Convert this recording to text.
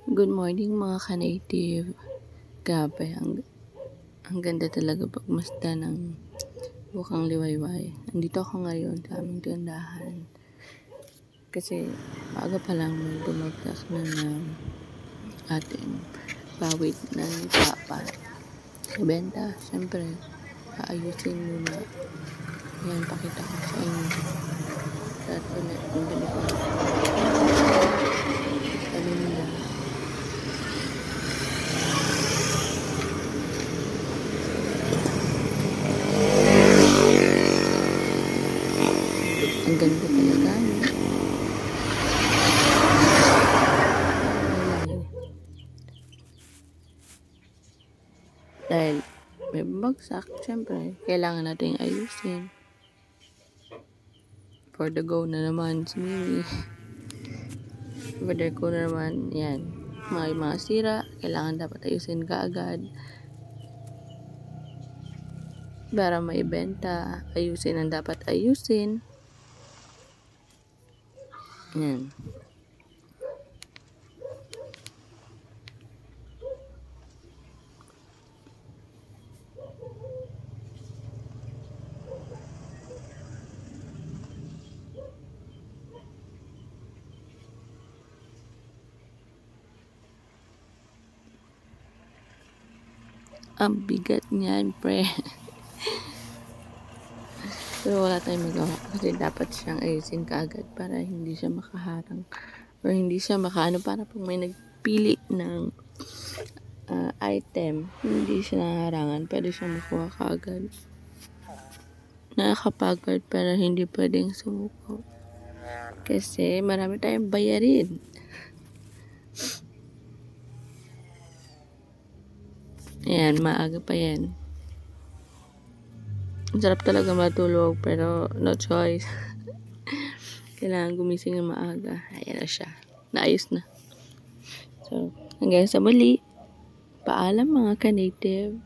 Good morning mga ka-native. Grabe, ang ganda talaga pagmasda ng bukang liwayway. Andito ako ngayon sa aming tindahan. Kasi maaga pa lang may dumagdak na ng ating pawid na ni Papa. Ibenta, syempre, aayusin muna. Yan, pakita ko sa inyo. Dati ulit, ang balik ko. Kanina. Ang ganda talaga. Dahil may bagsak, syempre, kailangan natin ayusin. For the go na naman si Mimi. For the go na naman, yan. Mga sira, kailangan dapat ayusin kaagad. Para maibenta, ayusin ang dapat ayusin. Yan. Ang bigat niyan, pre. Pero wala tayong magawa kasi dapat siyang ayusin kaagad para hindi siya makaharang or hindi siya makaano, para pag may nagpili ng item, hindi siya naharangan, pwede siyang makuha kaagad. Nakakapagod pero hindi pwedeng sumuko kasi marami tayong bayarin. Ayan, maaga pa yan. Ang sarap talaga matulog pero no choice. Kailangan gumising ng maaga. Ayan na siya. Naayos na. So, hanggang sa muli. Paalam mga ka-native.